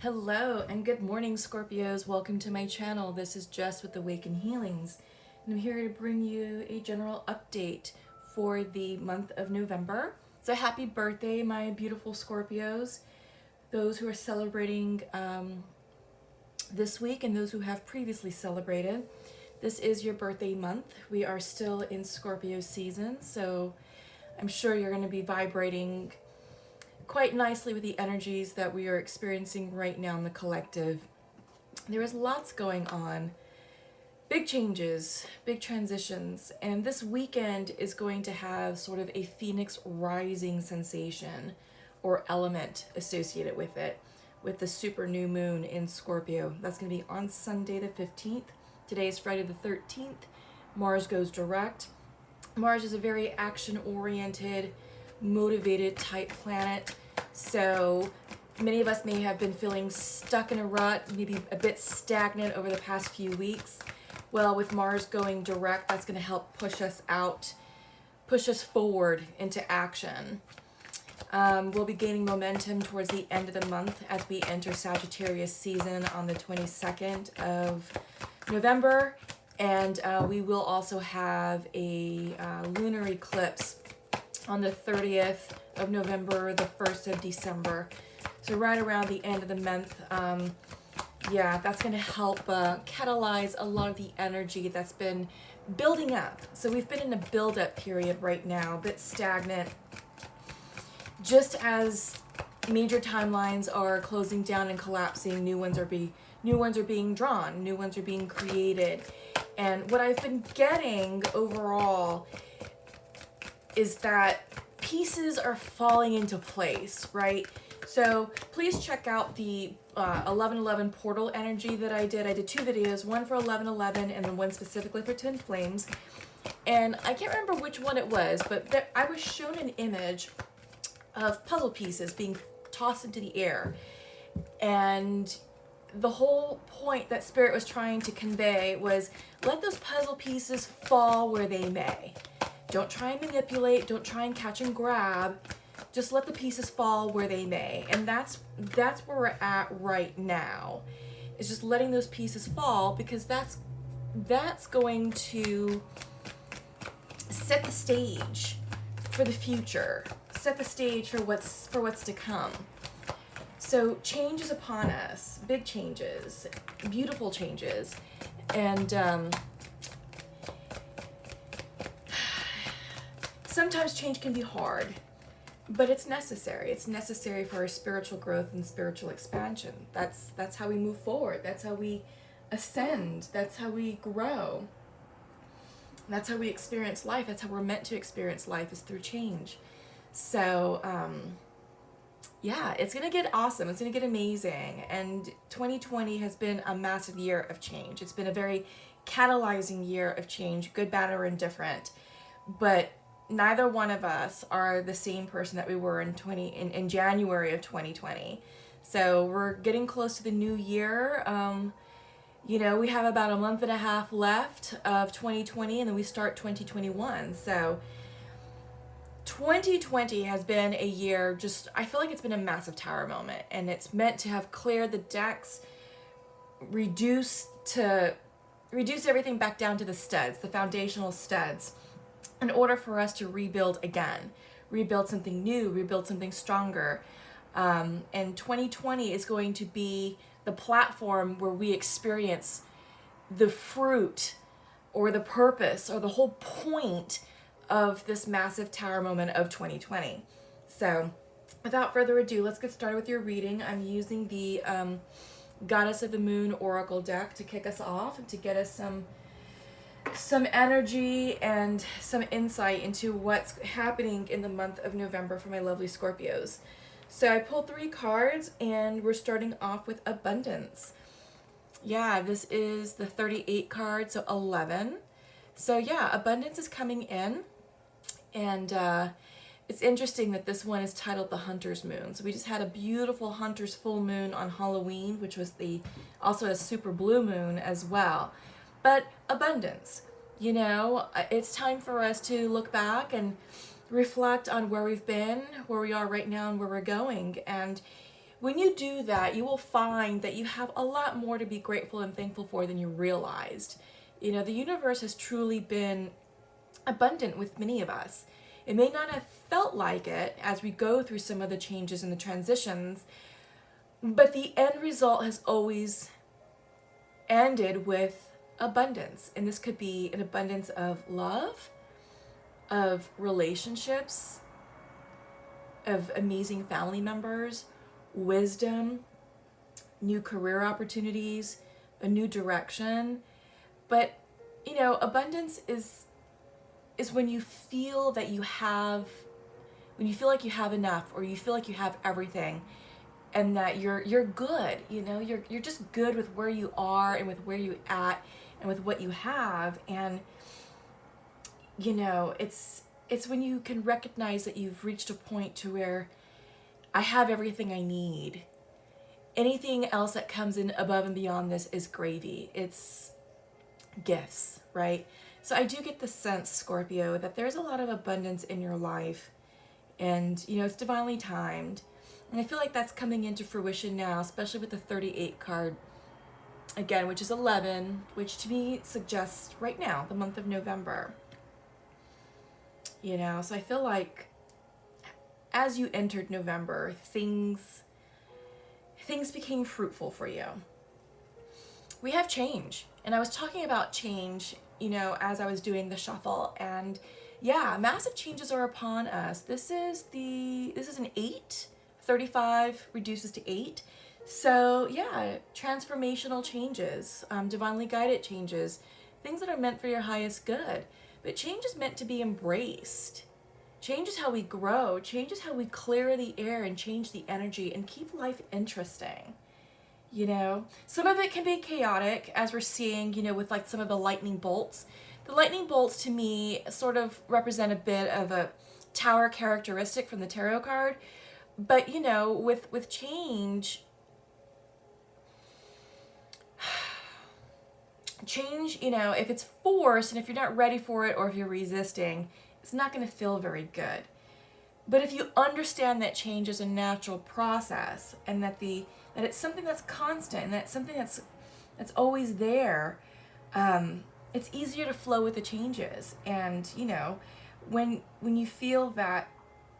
Hello and good morning, Scorpios. Welcome to my channel. This is Jess with Awaken Healings, and I'm here to bring you a general update for the month of November. So happy birthday, my beautiful Scorpios. Those who are celebrating this week and those who have previously celebrated. This is your birthday month. We are still in Scorpio season, so I'm sure you're going to be vibrating quite nicely with the energies that we are experiencing right now in the collective. There is lots going on, big changes, big transitions, and this weekend is going to have sort of a phoenix rising sensation or element associated with it, with the super new moon in Scorpio. That's going to be on Sunday the 15th. Today is Friday the 13th. Mars goes direct. Mars is a very action-oriented, motivated type planet. So many of us may have been feeling stuck in a rut, maybe a bit stagnant over the past few weeks. Well, with Mars going direct, that's going to help push us out, push us forward into action. We'll be gaining momentum towards the end of the month as we enter Sagittarius season on the 22nd of November. And we will also have a lunar eclipse on the 30th of November, the 1st of December. So right around the end of the month, yeah, that's going to help catalyze a lot of the energy that's been building up. So we've been in a build-up period right now, a bit stagnant. Just as major timelines are closing down and collapsing, new ones are being drawn, new ones are being created. And what I've been getting overall is that pieces are falling into place, right? So please check out the 11/11 portal energy that I did. I did two videos, one for 11/11 and then one specifically for Twin Flames. And I can't remember which one it was, but I was shown an image of puzzle pieces being tossed into the air. And the whole point that Spirit was trying to convey was let those puzzle pieces fall where they may. Don't try and manipulate, don't try and catch and grab. Just let the pieces fall where they may. And that's where we're at right now. It's just letting those pieces fall, because that's going to set the stage for the future. Set the stage for what's to come. So change is upon us, big changes, beautiful changes, and sometimes change can be hard, but it's necessary. It's necessary for our spiritual growth and spiritual expansion. That's how we move forward. That's how we ascend. That's how we grow. That's how we experience life. That's how we're meant to experience life, is through change. So, yeah, it's going to get awesome. It's going to get amazing. And 2020 has been a massive year of change. It's been a very catalyzing year of change, good, bad, or indifferent. But neither one of us are the same person that we were in January of 2020. So we're getting close to the new year. You know, we have about a month and a half left of 2020, and then we start 2021. So 2020 has been a year, I feel like it's been a massive tower moment, and it's meant to have cleared the decks, reduce everything back down to the studs, the foundational studs, in order for us to rebuild again, rebuild something new, rebuild something stronger. And 2020 is going to be the platform where we experience the fruit or the purpose or the whole point of this massive tower moment of 2020. So without further ado, let's get started with your reading. I'm using the Goddess of the Moon Oracle deck to kick us off and to get us some energy and some insight into what's happening in the month of November for my lovely Scorpios. So I pulled 3 cards, and we're starting off with abundance. Yeah, this is the 38 card, so 11. So yeah, abundance is coming in. And it's interesting that this one is titled the Hunter's Moon. So we just had a beautiful Hunter's full moon on Halloween, which was also a super blue moon as well. But abundance, you know, it's time for us to look back and reflect on where we've been, where we are right now, and where we're going. And when you do that, you will find that you have a lot more to be grateful and thankful for than you realized. You know, the universe has truly been abundant with many of us. It may not have felt like it as we go through some of the changes and the transitions, but the end result has always ended with abundance. And this could be an abundance of love, of relationships, of amazing family members, wisdom, new career opportunities, a new direction. But, you know, abundance is when you feel that you have, when you feel like you have enough, or you feel like you have everything, and that you're good, you know, you're just good with where you are and with where you at and with what you have. And you know, it's when you can recognize that you've reached a point to where I have everything I need. Anything else that comes in above and beyond this is gravy. It's gifts, right? So I do get the sense, Scorpio, that there's a lot of abundance in your life, and you know, it's divinely timed. And I feel like that's coming into fruition now, especially with the 38 card again, which is 11, which to me suggests right now the month of November. You know, so I feel like as you entered November, things became fruitful for you. We have change. And I was talking about change, you know, as I was doing the shuffle, and yeah, massive changes are upon us. This is an 8, 35 reduces to 8. So yeah, transformational changes, divinely guided changes, things that are meant for your highest good. But change is meant to be embraced. Change is how we grow. Change is how we clear the air and change the energy and keep life interesting. You know, some of it can be chaotic, as we're seeing, you know, with like some of the lightning bolts. The lightning bolts to me sort of represent a bit of a tower characteristic from the tarot card. But, you know, with change, you know, if it's forced and if you're not ready for it, or if you're resisting, it's not going to feel very good. But if you understand that change is a natural process, and that it's something that's constant, and that it's something that's always there, it's easier to flow with the changes. And you know, when you feel that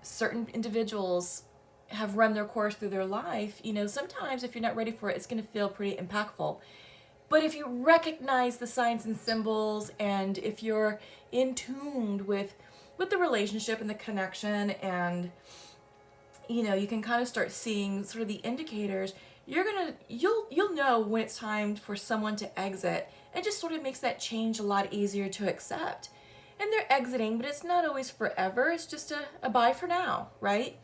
certain individuals have run their course through their life, you know, sometimes if you're not ready for it, it's going to feel pretty impactful. But if you recognize the signs and symbols, and if you're in tune with the relationship and the connection, and you know, you can kind of start seeing sort of the indicators, you'll know when it's time for someone to exit. It just sort of makes that change a lot easier to accept. And they're exiting, but it's not always forever. It's just a bye for now, right?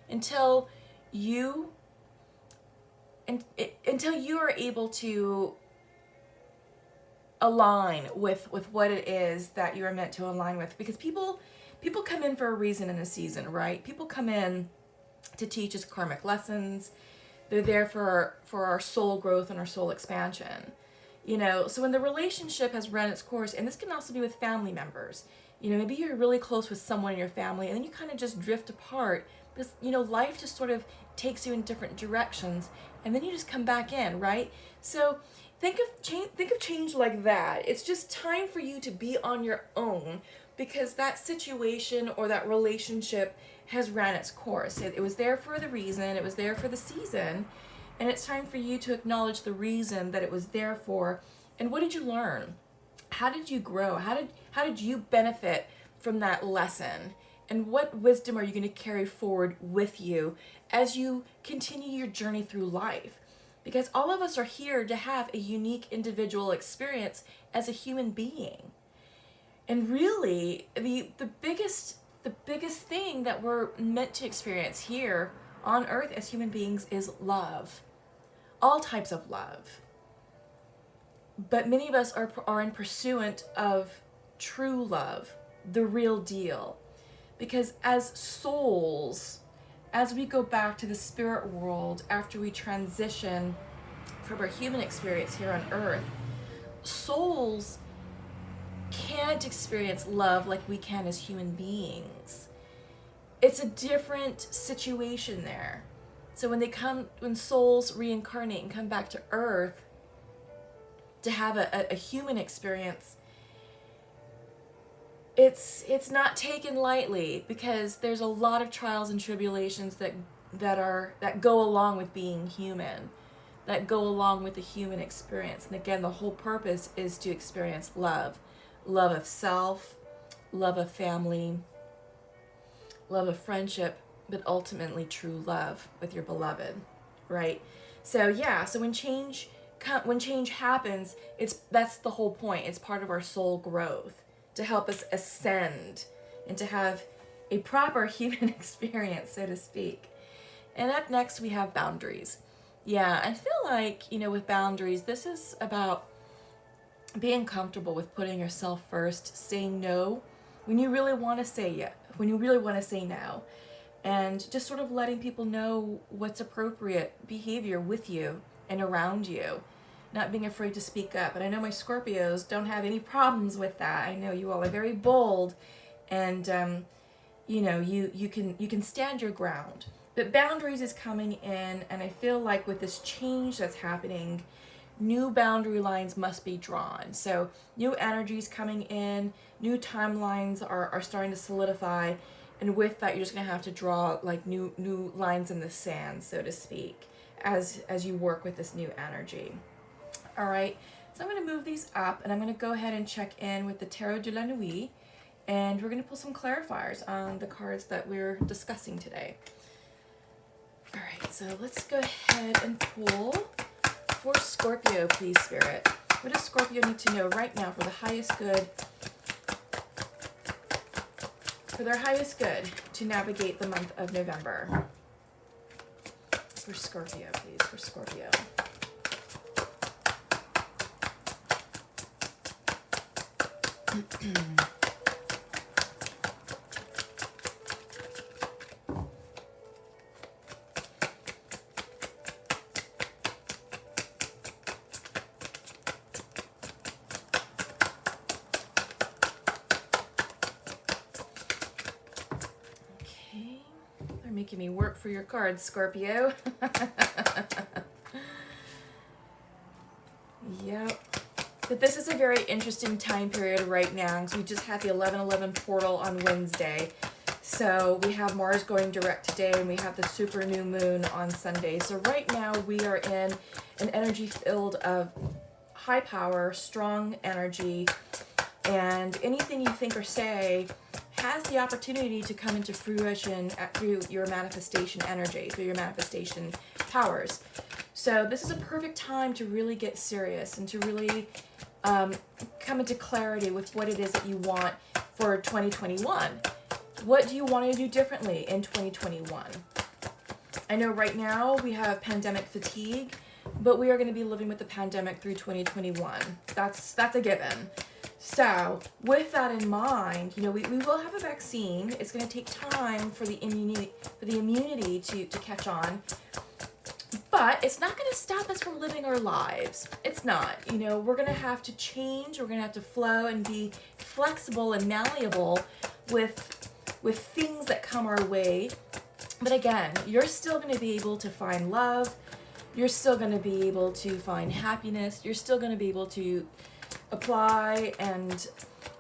Until you are able to align with what it is that you are meant to align with. Because people come in for a reason in a season, right? People come in to teach us karmic lessons. They're there for our soul growth and our soul expansion. You know, so when the relationship has run its course, and this can also be with family members, you know, maybe you're really close with someone in your family, and then you kind of just drift apart because, you know, life just sort of takes you in different directions, and then you just come back in, right? So think of change like that. It's just time for you to be on your own, because that situation or that relationship has ran its course. It was there for the reason, it was there for the season, and it's time for you to acknowledge the reason that it was there for. And what did you learn? How did you grow? How did you benefit from that lesson? And what wisdom are you going to carry forward with you as you continue your journey through life? Because all of us are here to have a unique individual experience as a human being. And really, the biggest thing that we're meant to experience here on earth as human beings is love. All types of love. But many of us are in pursuit of true love, the real deal. Because as souls, as we go back to the spirit world after we transition from our human experience here on earth, souls can't experience love like we can as human beings. It's a different situation there. So when souls reincarnate and come back to Earth to have a human experience, it's not taken lightly, because there's a lot of trials and tribulations that go along with being human, that go along with the human experience. And again, the whole purpose is to experience love of self, love of family, love of friendship, but ultimately true love with your beloved, right? So yeah, so when change happens, that's the whole point. It's part of our soul growth, to help us ascend and to have a proper human experience, so to speak. And up next we have boundaries. Yeah, I feel like, with boundaries, this is about being comfortable with putting yourself first, saying no when you really want to say yes, when you really want to say no, and just sort of letting people know what's appropriate behavior with you and around you, not being afraid to speak up. And I know my Scorpios don't have any problems with that. I know you all are very bold, and you can stand your ground. But boundaries is coming in, and I feel like with this change that's happening, new boundary lines must be drawn. So new energies coming in, new timelines are starting to solidify, and with that, you're just gonna have to draw like new lines in the sand, so to speak, as you work with this new energy. All right, so I'm gonna move these up, and I'm gonna go ahead and check in with the Tarot de la Nuit, and we're gonna pull some clarifiers on the cards that we're discussing today. All right, so let's go ahead and pull for Scorpio, please, Spirit. What does Scorpio need to know right now for the highest good, for their highest good to navigate the month of November? For Scorpio, please, for Scorpio. Making me work for your cards, Scorpio. Yep. But this is a very interesting time period right now, because we just had the 11/11 portal on Wednesday. So we have Mars going direct today, and we have the super new moon on Sunday. So right now we are in an energy field of high power, strong energy, and anything you think or say has the opportunity to come into fruition through your manifestation energy, through your manifestation powers. So this is a perfect time to really get serious and to really come into clarity with what it is that you want for 2021. What do you want to do differently in 2021? I know right now we have pandemic fatigue, but we are going to be living with the pandemic through 2021. That's a given. So with that in mind, we will have a vaccine. It's going to take time for the immunity to catch on, but it's not going to stop us from living our lives. It's not. We're going to have to change. We're going to have to flow and be flexible and malleable with things that come our way. But again, you're still going to be able to find love. You're still going to be able to find happiness. You're still going to be able to apply and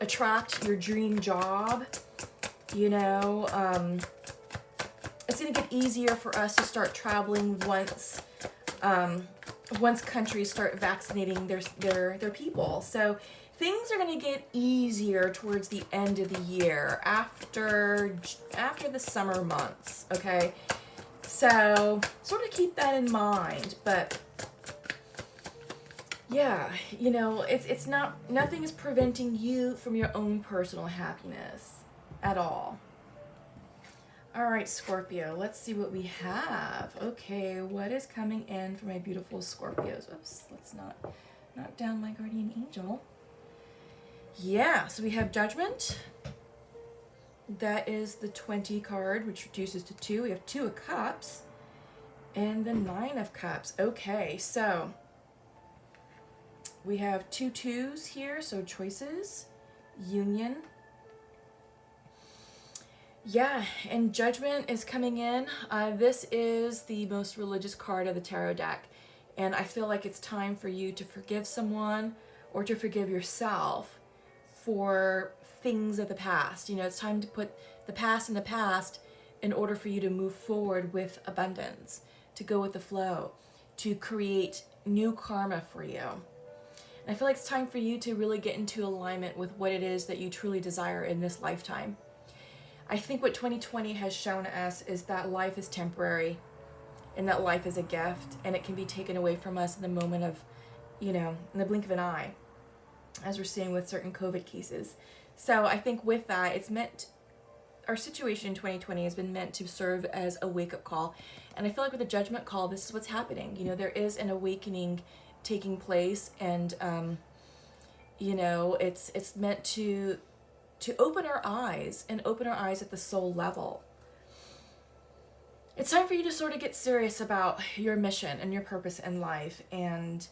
attract your dream job. It's going to get easier for us to start traveling once countries start vaccinating their people. So things are going to get easier towards the end of the year, after the summer months, okay? So sort of keep that in mind. But yeah, it's not, nothing is preventing you from your own personal happiness at all. All right, Scorpio, let's see what we have. Okay, what is coming in for my beautiful Scorpios? Oops, let's not knock down my guardian angel. Yeah, so we have Judgment. That is the 20 card, which reduces to 2. We have 2 of Cups and the 9 of Cups. Okay, so we have 2 2s here, so choices, union. Yeah, and Judgment is coming in. This is the most religious card of the tarot deck. And I feel like it's time for you to forgive someone or to forgive yourself for things of the past. You know, it's time to put the past in the past in order for you to move forward with abundance, to go with the flow, to create new karma for you. And I feel like it's time for you to really get into alignment with what it is that you truly desire in this lifetime. I think what 2020 has shown us is that life is temporary and that life is a gift and it can be taken away from us in the moment of, you know, in the blink of an eye, as we're seeing with certain COVID cases. So I think with that, it's meant, our situation in 2020 has been meant to serve as a wake-up call. And I feel like with the Judgment call, this is what's happening. You know, there is an awakening taking place, and, you know, it's meant to open our eyes and open our eyes at the soul level. It's time for you to sort of get serious about your mission and your purpose in life. And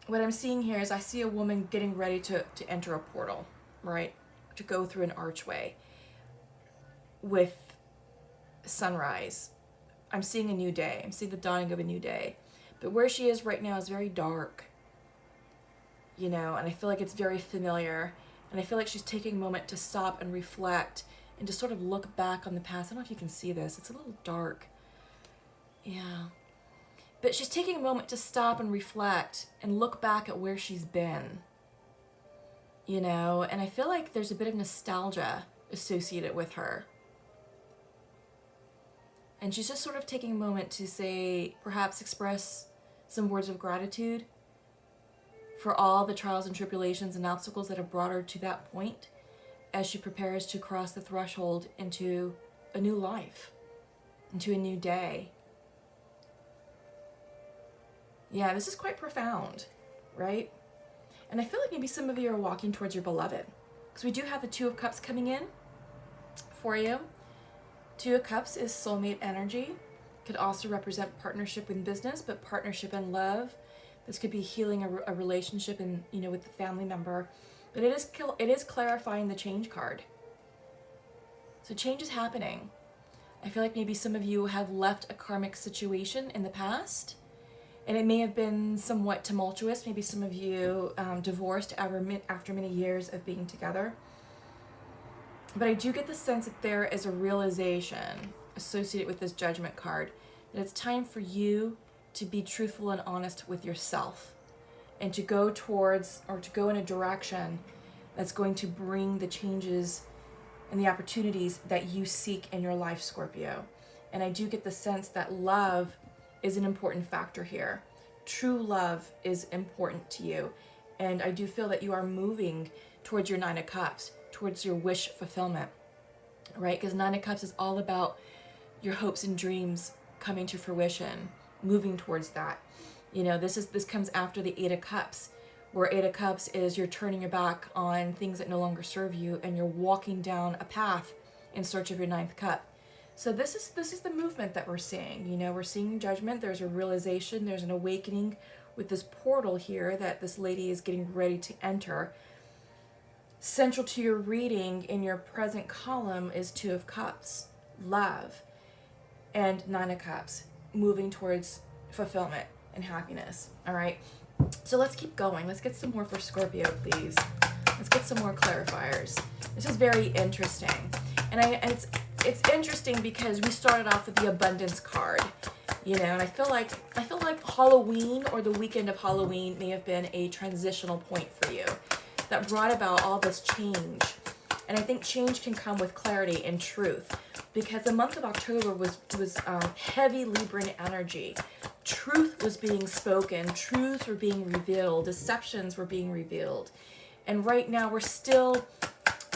what I'm seeing here is I see a woman getting ready to enter a portal, right? To go through an archway with sunrise. I'm seeing a new day. I'm seeing the dawning of a new day. But where she is right now is very dark, you know, and I feel like it's very familiar. And I feel like she's taking a moment to stop and reflect and to sort of look back on the past. I don't know if you can see this. It's a little dark. Yeah. But she's taking a moment to stop and reflect and look back at where she's been. You know, and I feel like there's a bit of nostalgia associated with her. And she's just sort of taking a moment to say, perhaps express some words of gratitude for all the trials and tribulations and obstacles that have brought her to that point as she prepares to cross the threshold into a new life, into a new day. Yeah, this is quite profound, right? And I feel like maybe some of you are walking towards your beloved, because we do have the Two of Cups coming in for you. Two of Cups is soulmate energy. Could also represent partnership in business, but partnership in love. This could be healing a relationship and, you know, with the family member. But it is clarifying the change card. So change is happening. I feel like maybe some of you have left a karmic situation in the past, and it may have been somewhat tumultuous. Maybe some of you divorced after many years of being together. But I do get the sense that there is a realization associated with this Judgment card, that it's time for you to be truthful and honest with yourself and to go towards, or to go in a direction that's going to bring the changes and the opportunities that you seek in your life, Scorpio. And I do get the sense that love is an important factor here. True love is important to you. And I do feel that you are moving towards your Nine of Cups, towards your wish fulfillment, right? Because Nine of Cups is all about your hopes and dreams coming to fruition, moving towards that. You know, this comes after the Eight of Cups, where Eight of Cups is you're turning your back on things that no longer serve you and you're walking down a path in search of your ninth cup. So this is the movement that we're seeing. You know, we're seeing Judgment. There's a realization, there's an awakening with this portal here that this lady is getting ready to enter. Central to your reading in your present column is Two of Cups, love, and Nine of Cups, moving towards fulfillment and happiness. All right, so let's keep going. Let's get some more for Scorpio, please. Let's get some more clarifiers. This is very interesting, and it's interesting because we started off with the Abundance card, you know, and I feel like Halloween or the weekend of Halloween may have been a transitional point for you that brought about all this change. And I think change can come with clarity and truth, because the month of October was heavy Libran energy. Truth was being spoken, truths were being revealed, deceptions were being revealed. And right now we're still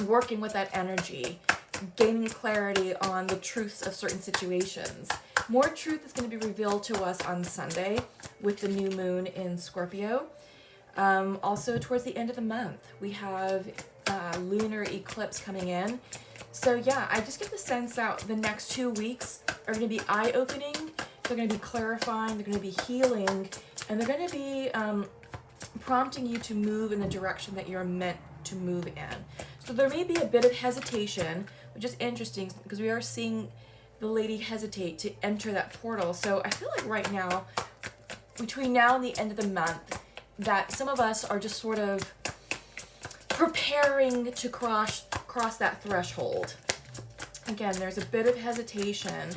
working with that energy, gaining clarity on the truths of certain situations. More truth is going to be revealed to us on Sunday with the new moon in Scorpio. Also towards the end of the month, we have lunar eclipse coming in. So yeah, I just get the sense that the next 2 weeks are going to be eye-opening, they're going to be clarifying, they're going to be healing, and they're going to be prompting you to move in the direction that you're meant to move in. So So there may be a bit of hesitation, which is interesting because we are seeing the lady hesitate to enter that portal. So I feel like right now, between now and the end of the month, that some of us are just sort of preparing to cross that threshold. Again, there's a bit of hesitation,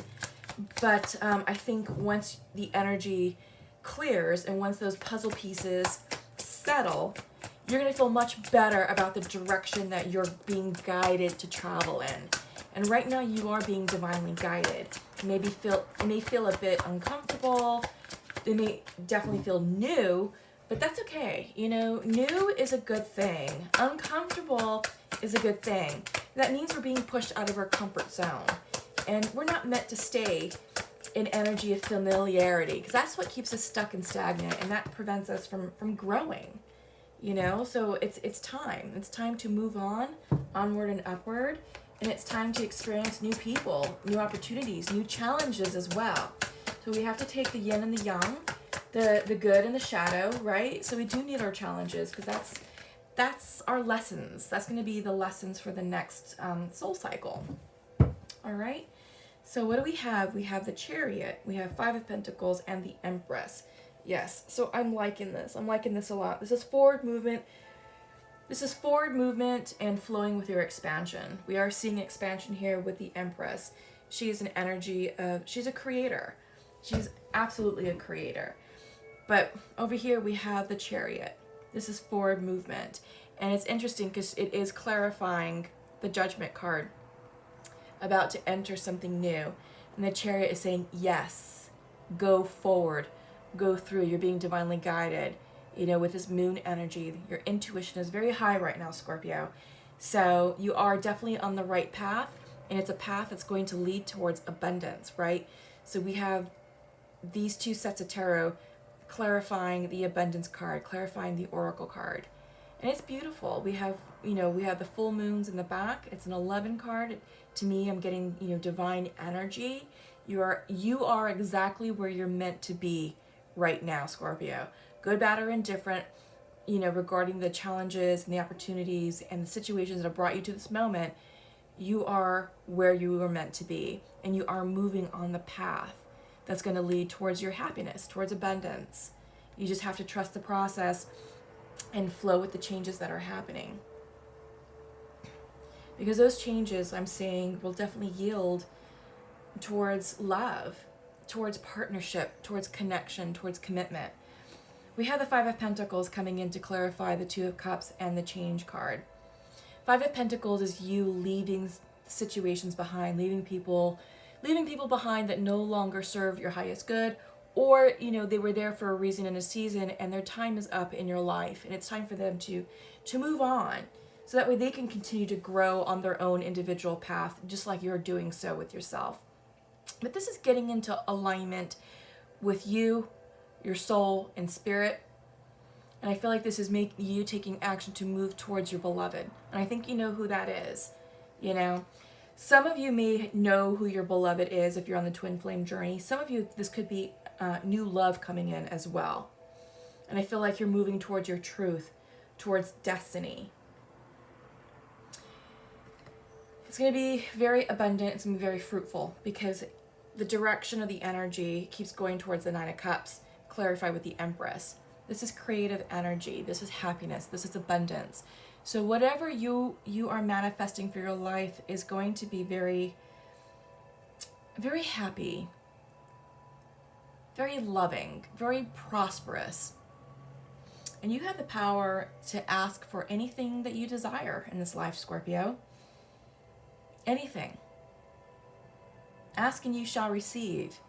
but I think once the energy clears and once those puzzle pieces settle, you're going to feel much better about the direction that you're being guided to travel in. And right now you are being divinely guided. It may feel a bit uncomfortable. It may definitely feel new, but that's okay. You know, new is a good thing. Uncomfortable is a good thing. That means we're being pushed out of our comfort zone. And we're not meant to stay in energy of familiarity, because that's what keeps us stuck and stagnant, and that prevents us from growing. You know, so it's time. It's time to move on, onward and upward, and it's time to experience new people, new opportunities, new challenges as well. So we have to take the yin and the yang, the good and the shadow, right? So we do need our challenges, because that's our lessons. That's going to be the lessons for the next soul cycle. All right. So what do we have? We have the Chariot. We have Five of Pentacles and the Empress. Yes. So I'm liking this. I'm liking this a lot. This is forward movement. This is forward movement and flowing with your expansion. We are seeing expansion here with the Empress. She is an energy of, she's a creator. She's absolutely a creator. But over here we have the Chariot. This is forward movement. And it's interesting because it is clarifying the Judgment card, about to enter something new. And the Chariot is saying, yes, go forward, go through. You're being divinely guided. You know, with this moon energy, your intuition is very high right now, Scorpio. So you are definitely on the right path, and it's a path that's going to lead towards abundance, right? So we have these two sets of tarot clarifying the abundance card, clarifying the oracle card. And it's beautiful. We have, you know, we have the full moons in the back. It's an 11 card. To me, I'm getting, you know, divine energy. You are exactly where you're meant to be right now, Scorpio. Good, bad, or indifferent, you know, regarding the challenges and the opportunities and the situations that have brought you to this moment, you are where you were meant to be. And you are moving on the path that's going to lead towards your happiness, towards abundance. You just have to trust the process and flow with the changes that are happening. Because those changes, I'm saying, will definitely yield towards love, towards partnership, towards connection, towards commitment. We have the Five of Pentacles coming in to clarify the Two of Cups and the Change card. Five of Pentacles is you leaving situations behind, leaving people behind that no longer serve your highest good, or, you know, they were there for a reason and a season, and their time is up in your life, and it's time for them to move on. So that way they can continue to grow on their own individual path, just like you're doing so with yourself. But this is getting into alignment with you, your soul, and spirit. And I feel like this is making you taking action to move towards your beloved. And I think you know who that is. You know, some of you may know who your beloved is if you're on the twin flame journey. Some of you, this could be new love coming in as well. And I feel like you're moving towards your truth, towards destiny. It's going to be very abundant. It's going to be very fruitful because the direction of the energy keeps going towards the Nine of Cups, clarified with the Empress. This is creative energy. This is happiness. This is abundance. So whatever you are manifesting for your life is going to be very, very happy, very loving, very prosperous. And you have the power to ask for anything that you desire in this life, Scorpio. Anything. Ask and you shall receive.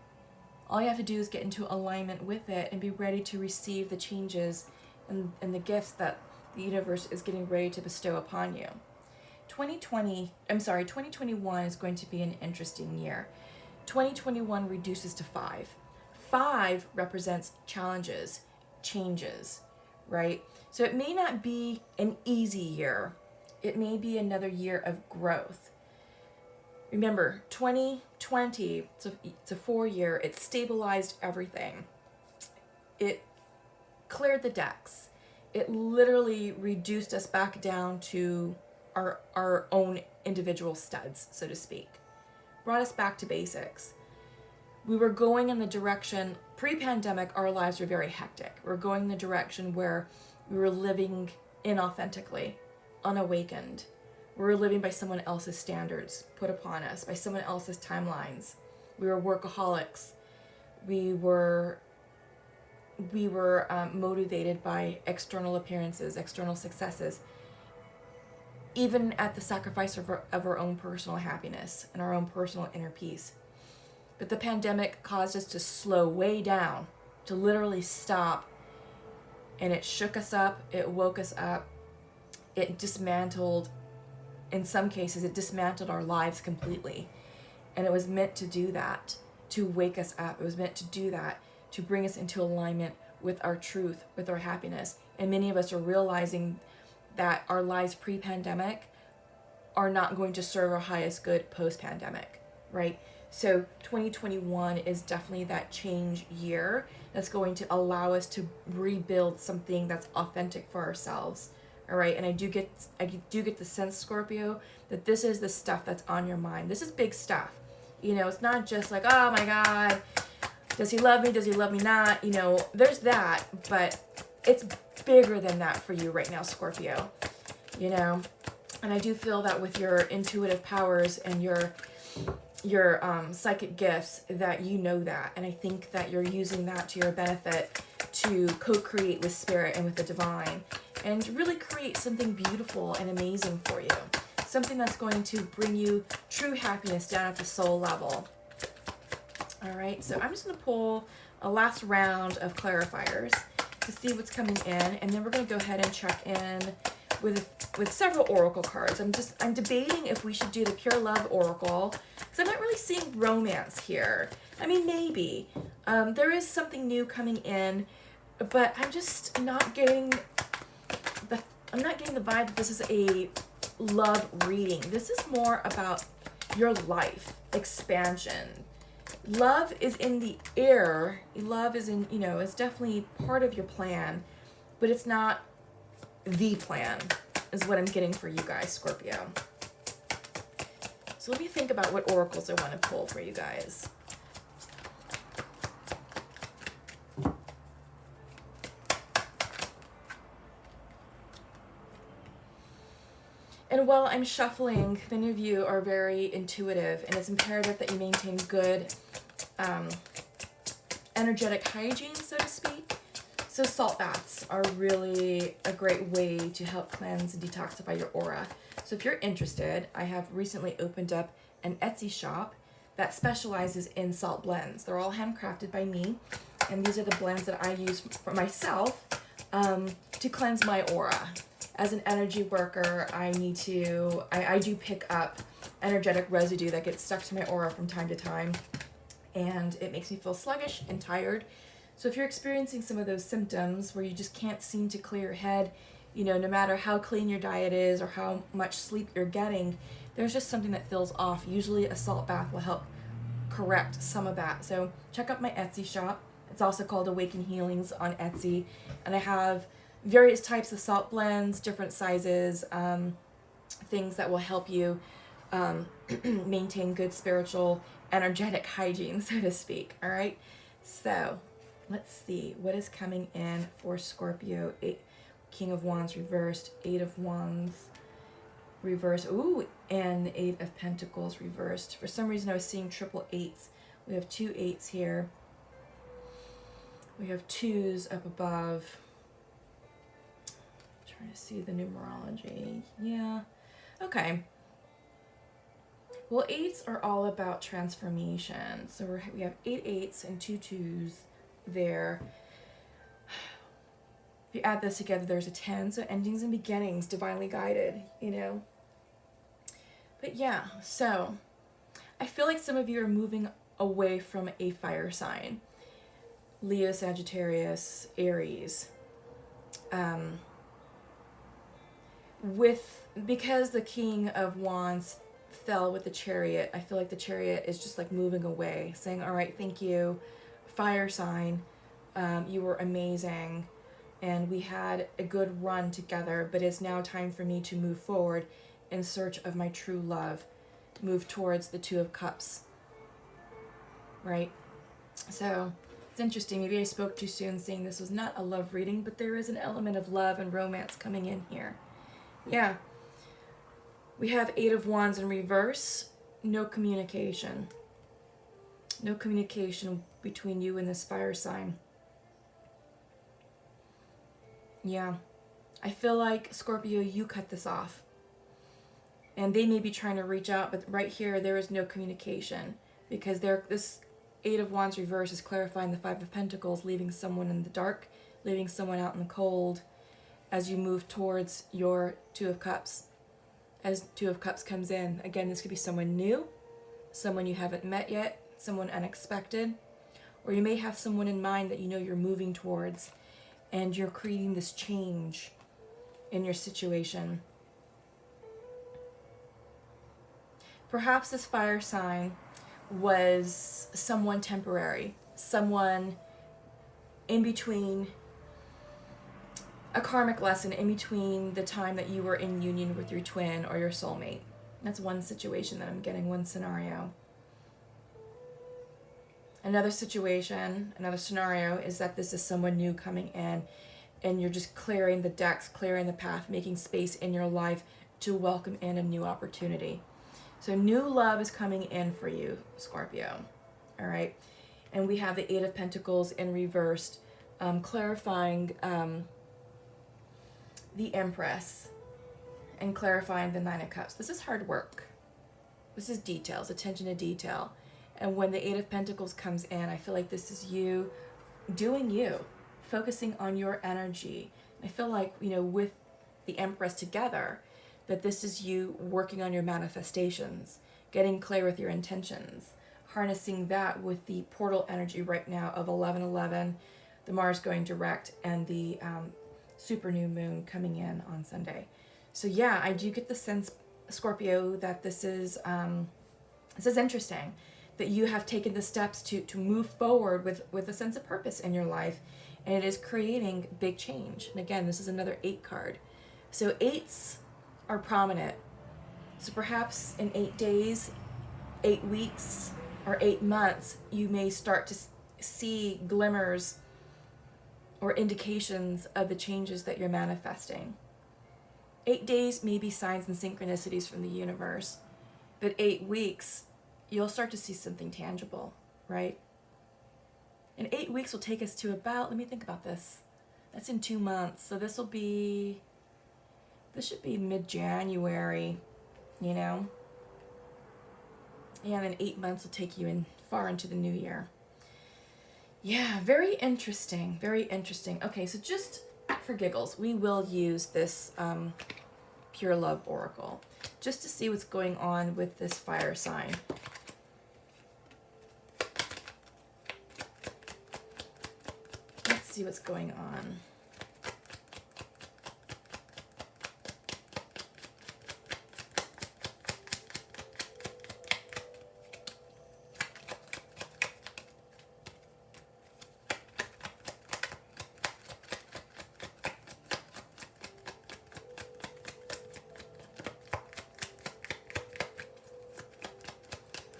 All you have to do is get into alignment with it and be ready to receive the changes and the gifts that the universe is getting ready to bestow upon you. 2021 is going to be an interesting year. 2021 reduces to 5. 5 represents challenges, changes, right? So it may not be an easy year. It may be another year of growth. Remember, 2020, it's a 4-year, it stabilized everything. It cleared the decks. It literally reduced us back down to our own individual studs, so to speak. Brought us back to basics. We were going in the direction, pre-pandemic, our lives were very hectic. We were going in the direction where we were living inauthentically, unawakened. We were living by someone else's standards put upon us, by someone else's timelines. We were workaholics. We were motivated by external appearances, external successes, even at the sacrifice of our own personal happiness and our own personal inner peace. But the pandemic caused us to slow way down, to literally stop, and it shook us up, it woke us up, it dismantled, in some cases, it dismantled our lives completely. And it was meant to do that, to wake us up. It was meant to do that, to bring us into alignment with our truth, with our happiness. And many of us are realizing that our lives pre-pandemic are not going to serve our highest good post-pandemic, right? So 2021 is definitely that change year that's going to allow us to rebuild something that's authentic for ourselves. All right, and I do get the sense, Scorpio, that this is the stuff that's on your mind. This is big stuff. You know, it's not just like, oh my God, does he love me? Does he love me not? You know, there's that, but it's bigger than that for you right now, Scorpio. You know, and I do feel that with your intuitive powers and your psychic gifts, that you know that, and I think that you're using that to your benefit to co-create with spirit and with the divine, and really create something beautiful and amazing for you, something that's going to bring you true happiness down at the soul level. All right, so I'm just going to pull a last round of clarifiers to see what's coming in, and then we're going to go ahead and check in with several oracle cards. I'm debating if we should do the pure love oracle, because I'm not really seeing romance here. I mean, maybe there is something new coming in, but I'm just not getting the vibe that this is a love reading. This is more about your life expansion. Love is in the air. Love is in, it's definitely part of your plan, but it's not the plan, is what I'm getting for you guys, Scorpio. So let me think about what oracles I want to pull for you guys. And while I'm shuffling, many of you are very intuitive, and it's imperative that you maintain good energetic hygiene, so to speak. So salt baths are really a great way to help cleanse and detoxify your aura. So if you're interested, I have recently opened up an Etsy shop that specializes in salt blends. They're all handcrafted by me, and these are the blends that I use for myself to cleanse my aura. As an energy worker, I do pick up energetic residue that gets stuck to my aura from time to time, and it makes me feel sluggish and tired. So if you're experiencing some of those symptoms where you just can't seem to clear your head, no matter how clean your diet is or how much sleep you're getting, there's just something that feels off. Usually a salt bath will help correct some of that. So check out my Etsy shop. It's also called Awaken Healings on Etsy, and I have various types of salt blends, different sizes, things that will help you maintain good spiritual, energetic hygiene, so to speak. All right, so let's see what is coming in for Scorpio. King of Wands reversed, 8 of Wands reversed, ooh, and 8 of Pentacles reversed. For some reason I was seeing triple 8s. We have 2 8s here. We have 2s up above. Trying to see the numerology. Yeah. Okay. Well, 8s are all about transformation. So we have 8 8s and 2 2s there. If you add this together, there's a 10. So endings and beginnings, divinely guided, But yeah, so I feel like some of you are moving away from a fire sign. Leo, Sagittarius, Aries. Because the King of Wands fell with the Chariot, I feel like the Chariot is just like moving away, saying, all right, thank you, fire sign, you were amazing, and we had a good run together, but it's now time for me to move forward in search of my true love, move towards the Two of Cups, right? So it's interesting. Maybe I spoke too soon saying this was not a love reading, but there is an element of love and romance coming in here. Yeah. We have Eight of Wands in reverse. No communication. No communication between you and this fire sign. Yeah. I feel like, Scorpio, you cut this off. And they may be trying to reach out, but right here, there is no communication. Because this Eight of Wands reverse is clarifying the Five of Pentacles, leaving someone in the dark, leaving someone out in the cold, as you move towards your Two of Cups. As Two of Cups comes in, again, this could be someone new, someone you haven't met yet, someone unexpected, or you may have someone in mind that you know you're moving towards, and you're creating this change in your situation. Perhaps this fire sign was someone temporary, someone in between, a karmic lesson in between the time that you were in union with your twin or your soulmate. That's one situation that I'm getting, one scenario. Another situation, another scenario is that this is someone new coming in and you're just clearing the decks, clearing the path, making space in your life to welcome in a new opportunity. So new love is coming in for you, Scorpio. All right. And we have the Eight of Pentacles in reversed, clarifying the Empress and clarifying the Nine of Cups. This is hard work. This is details, attention to detail. And when the Eight of Pentacles comes in, I feel like this is you doing you, focusing on your energy. I feel like, you know, with the Empress together, that this is you working on your manifestations, getting clear with your intentions, harnessing that with the portal energy right now of 11/11, the Mars going direct, and the super new moon coming in on Sunday. So yeah, I do get the sense, Scorpio, that this is interesting, that you have taken the steps to move forward with a sense of purpose in your life, and it is creating big change. And again, this is another 8 card. So 8s are prominent. So perhaps in 8 days, 8 weeks, or 8 months, you may start to see glimmers or indications of the changes that you're manifesting. 8 days may be signs and synchronicities from the universe, but 8 weeks, you'll start to see something tangible, right? And 8 weeks will take us to about, let me think about this. That's in 2 months. So this should be mid-January, you know? And then 8 months will take you in far into the new year. Yeah, very interesting, very interesting. Okay, so just for giggles, we will use this Pure Love Oracle just to see what's going on with this fire sign. Let's see what's going on.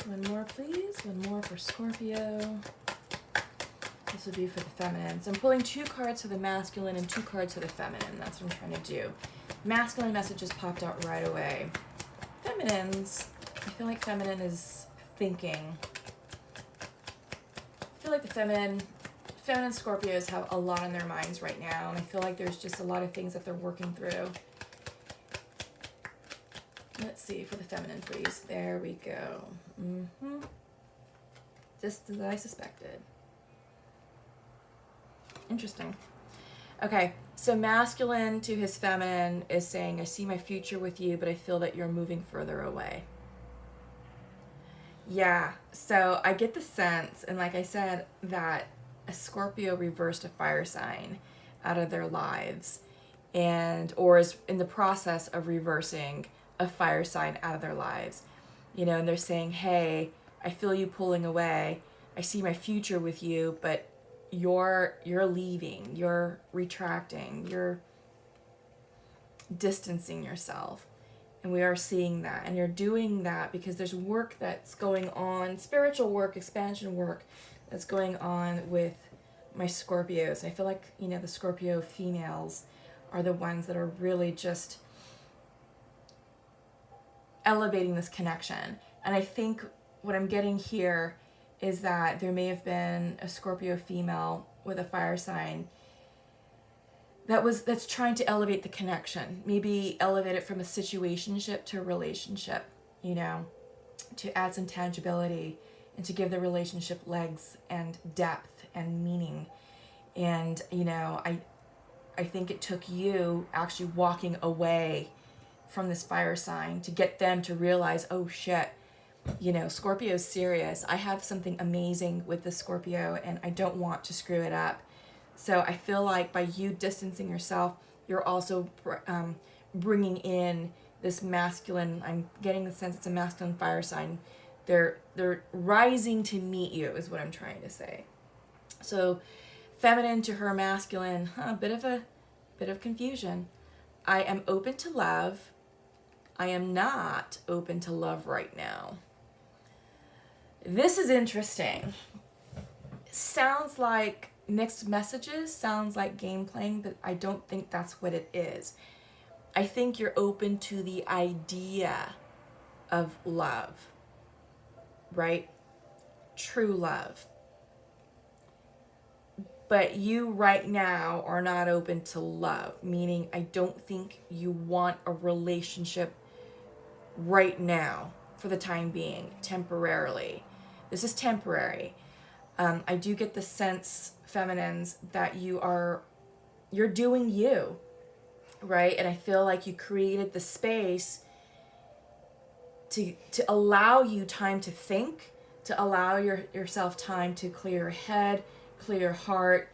One more, please. One more for Scorpio. This would be for the feminine. So I'm pulling 2 cards for the masculine and 2 cards for the feminine. That's what I'm trying to do. Masculine messages popped out right away. Feminines, I feel like feminine is thinking. I feel like the feminine Scorpios have a lot on their minds right now, and I feel like there's just a lot of things that they're working through. Let's see, for the feminine, please. There we go. Just as I suspected. Interesting. Okay, so masculine to his feminine is saying, I see my future with you, but I feel that you're moving further away. Yeah, so I get the sense, and like I said, that a Scorpio reversed a fire sign out of their lives, or is in the process of reversing a fire sign out of their lives. You know, and they're saying, hey, I feel you pulling away. I see my future with you, but you're leaving, you're retracting, you're distancing yourself. And we are seeing that. And you're doing that because there's work that's going on, spiritual work, expansion work that's going on with my Scorpios. I feel like, you know, the Scorpio females are the ones that are really just elevating this connection. And I think what I'm getting here is that there may have been a Scorpio female with a fire sign that's trying to elevate the connection, maybe elevate it from a situationship to a relationship, you know, to add some tangibility and to give the relationship legs and depth and meaning. And, you know, I think it took you actually walking away from this fire sign to get them to realize, oh shit, you know, Scorpio's serious. I have something amazing with the Scorpio and I don't want to screw it up. So I feel like by you distancing yourself, you're also bringing in this masculine, I'm getting the sense it's a masculine fire sign. They're rising to meet you is what I'm trying to say. So feminine to her masculine, a bit of confusion. I am open to love. I am not open to love right now. This is interesting. Sounds like mixed messages, sounds like game playing, but I don't think that's what it is. I think you're open to the idea of love, right? True love. But you right now are not open to love, meaning I don't think you want a relationship right now for the time being, temporarily. This is temporary. I do get the sense, feminines, that you're doing you, right? And I feel like you created the space to allow you time to think, to allow yourself time to clear your head, clear your heart,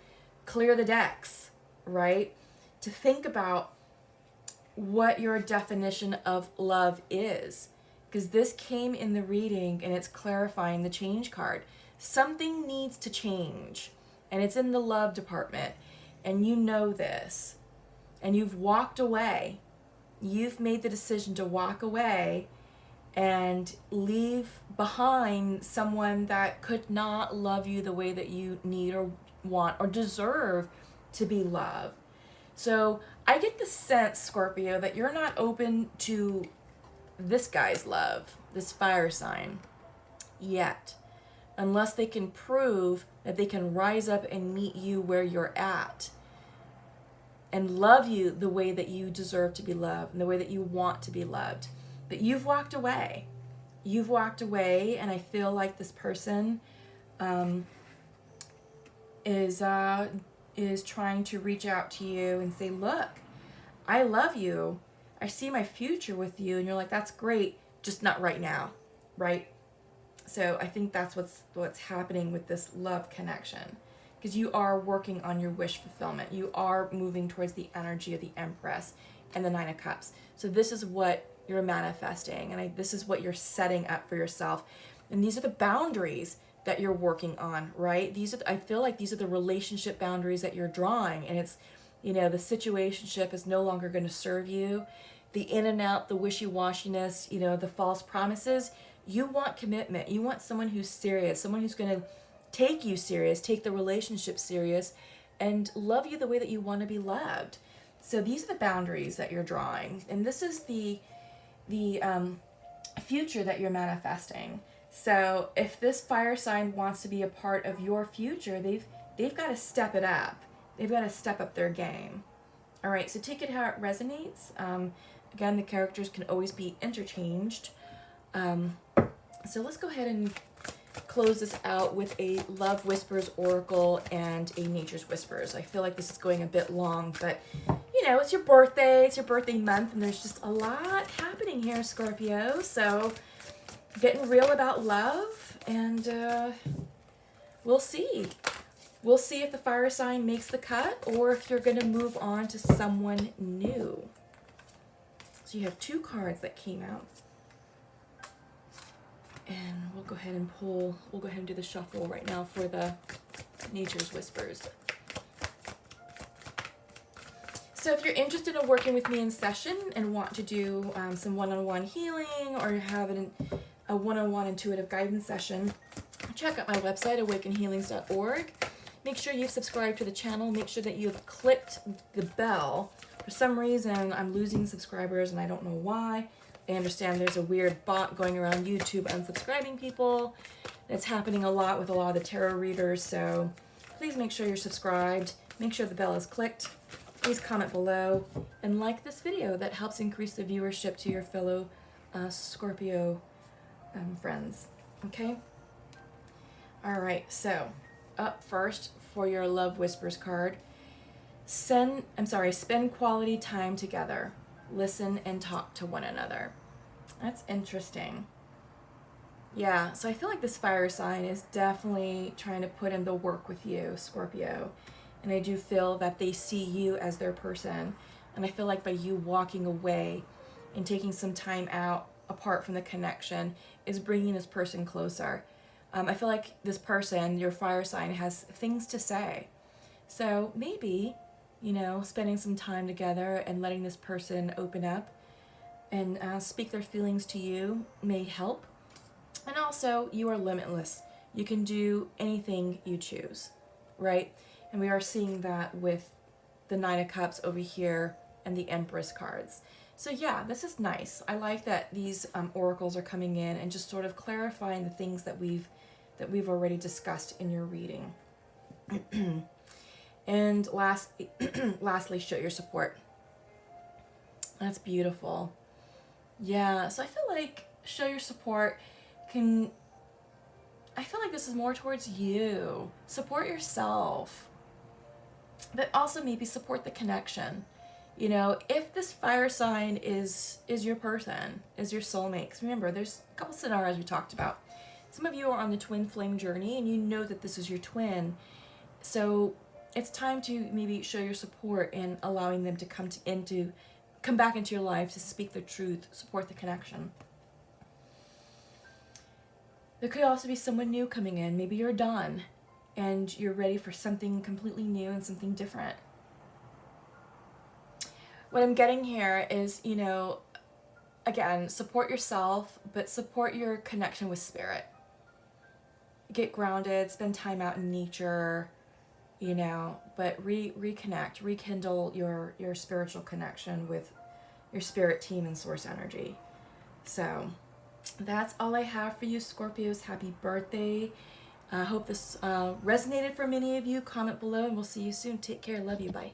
clear the decks, right? To think about what your definition of love is. Because this came in the reading and it's clarifying the change card. Something needs to change. And it's in the love department. And you know this. And you've walked away. You've made the decision to walk away and leave behind someone that could not love you the way that you need or want or deserve to be loved. So I get the sense, Scorpio, that you're not open to this guy's love, this fire sign, yet, unless they can prove that they can rise up and meet you where you're at and love you the way that you deserve to be loved and the way that you want to be loved. But you've walked away. You've walked away, and I feel like this person is trying to reach out to you and say, look, I love you. I see my future with you. And you're like, that's great, just not right now, right? So I think that's what's happening with this love connection, because you are working on your wish fulfillment. You are moving towards the energy of the Empress and the Nine of Cups. So this is what you're manifesting, and this is what you're setting up for yourself. And these are the boundaries that you're working on, right? I feel like these are the relationship boundaries that you're drawing, and it's, you know, the situationship is no longer going to serve you. The in and out, the wishy-washiness, you know, the false promises. You want commitment. You want someone who's serious, someone who's going to take you serious, take the relationship serious, and love you the way that you want to be loved. So these are the boundaries that you're drawing, and this is the future that you're manifesting. So if this fire sign wants to be a part of your future, they've got to step it up. They've got to step up their game. All right, so take it how it resonates. Again, the characters can always be interchanged. So let's go ahead and close this out with a Love Whispers Oracle and a Nature's Whispers. I feel like this is going a bit long, but you know, it's your birthday month, and there's just a lot happening here, Scorpio. So getting real about love, and we'll see. We'll see if the fire sign makes the cut or if you're going to move on to someone new. So you have two cards that came out. And we'll go ahead and do the shuffle right now for the Nature's Whispers. So if you're interested in working with me in session and want to do some one-on-one healing or have a one-on-one intuitive guidance session, check out my website, awakenhealings.org. Make sure you've subscribed to the channel. Make sure that you've clicked the bell. For some reason, I'm losing subscribers and I don't know why. I understand there's a weird bot going around YouTube unsubscribing people. It's happening a lot with a lot of the tarot readers, so please make sure you're subscribed. Make sure the bell is clicked. Please comment below and like this video. That helps increase the viewership to your fellow Scorpio friends. Okay? All right, so up first for your Love Whispers card, spend quality time together. Listen and talk to one another. That's interesting. Yeah, so I feel like this fire sign is definitely trying to put in the work with you, Scorpio. And I do feel that they see you as their person. And I feel like by you walking away and taking some time out apart from the connection is bringing this person closer. I feel like this person, your fire sign, has things to say. So maybe, you know, spending some time together and letting this person open up and speak their feelings to you may help. And also, you are limitless. You can do anything you choose, right? And we are seeing that with the Nine of Cups over here and the Empress cards. So yeah, this is nice. I like that these oracles are coming in and just sort of clarifying the things that we've already discussed in your reading. And lastly, show your support. That's beautiful. Yeah, so I feel like show your support I feel like this is more towards you. Support yourself. But also maybe support the connection. You know, if this fire sign is your person, is your soulmate. 'Cause remember, there's a couple scenarios we talked about. Some of you are on the twin flame journey and you know that this is your twin. So it's time to maybe show your support in allowing them to come back into your life to speak the truth, support the connection. There could also be someone new coming in. Maybe you're done and you're ready for something completely new and something different. What I'm getting here is, you know, again, support yourself, but support your connection with spirit. Get grounded, spend time out in nature, you know, but reconnect, rekindle your spiritual connection with your spirit team and source energy. So that's all I have for you, Scorpios. Happy birthday. I hope this resonated for many of you. Comment below and we'll see you soon. Take care. Love you. Bye.